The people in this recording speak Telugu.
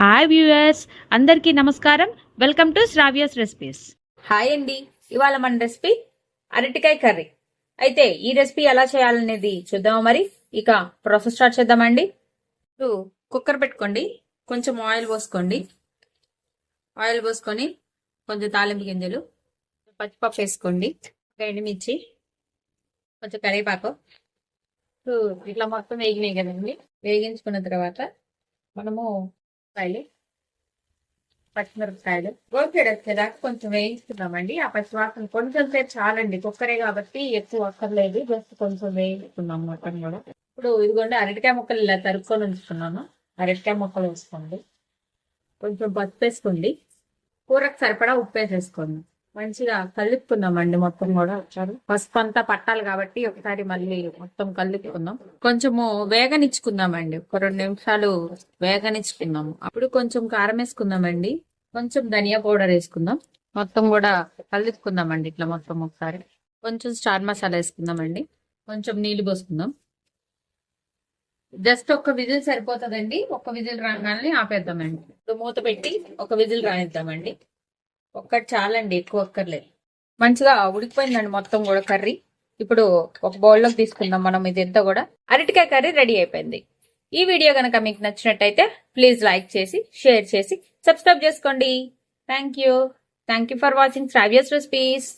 హాయ్ వ్యూయర్స్, అందరికీ నమస్కారం. Welcome to Sravya's recipes. Hi అండి. ఇవాళ మన రెసిపీ అరటికాయ కర్రీ. అయితే ఈ రెసిపీ ఎలా చేయాలనేది చూద్దామా మరి. ఇక ప్రాసెస్ స్టార్ట్ చేద్దామండి. ఇప్పుడు కుక్కర్ పెట్టుకోండి, కొంచెం ఆయిల్ పోసుకోండి. ఆయిల్ పోసుకొని కొంచెం తాలింపు గింజలు, పచ్చిపప్పు వేసుకోండి, ఎండుమిర్చి, కొంచెం కరివేపాకు. ఇట్లా మొత్తం వేగినాయి కదండి. వేగించుకున్న తర్వాత మనము పచ్చిమిరపకాయలు గోల్పెడ్ వచ్చేదాకా కొంచెం వేయించుకున్నామండి. ఆ పచ్చివాసన కొంచెం సేపు చాలండి, కుక్కరే కాబట్టి ఎక్కువ అక్కర్లేదు, జస్ట్ కొంచెం వేయించుకున్నాం మొత్తం కూడా. ఇప్పుడు ఇదిగోండి అరటికాయ ముక్కలు ఇలా తరుక్కొని ఉంచుకున్నాను. అరటికాయ ముక్కలు వేసుకోండి, కొంచెం పసుపు వేసుకోండి, కూరకు సరిపడా ఉప్పు వేసేసుకోండి. మంచిగా కలుపుకుందామండి మొత్తం కూడా. వచ్చారు పసుపు అంతా పట్టాలి కాబట్టి ఒకసారి మళ్ళీ మొత్తం కలుపుకుందాం. కొంచెము వేగనిచ్చుకుందామండి, ఒక 2 నిమిషాలు వేగనిచ్చుకుందాము. అప్పుడు కొంచెం కారం వేసుకుందామండి, కొంచెం ధనియా పౌడర్ వేసుకుందాం. మొత్తం కూడా కలుపుకుందామండి ఇట్లా మొత్తం ఒకసారి. కొంచెం స్టార్ మసాలా వేసుకుందామండి, కొంచెం నీళ్లు పోసుకుందాం. జస్ట్ ఒక విజిల్ సరిపోతుందండి. ఒక విజిల్ రాగానే ఆపేద్దామండి. ఇప్పుడు మూత పెట్టి ఒక విజిల్ రానిద్దామండి. ఒక్కటి చాలండి, ఎక్కువ అక్కర్లేదు. మంచిగా ఉడికిపోయిందండి మొత్తం కూడా కర్రీ. ఇప్పుడు ఒక బౌల్లోకి తీసుకుందాం మనం. ఇది ఎంత కూడా అరటికాయ కర్రీ రెడీ అయిపోయింది. ఈ వీడియో కనుక మీకు నచ్చినట్టయితే ప్లీజ్ లైక్ చేసి, షేర్ చేసి, సబ్స్క్రైబ్ చేసుకోండి. Thank you for watching Sravya's recipes.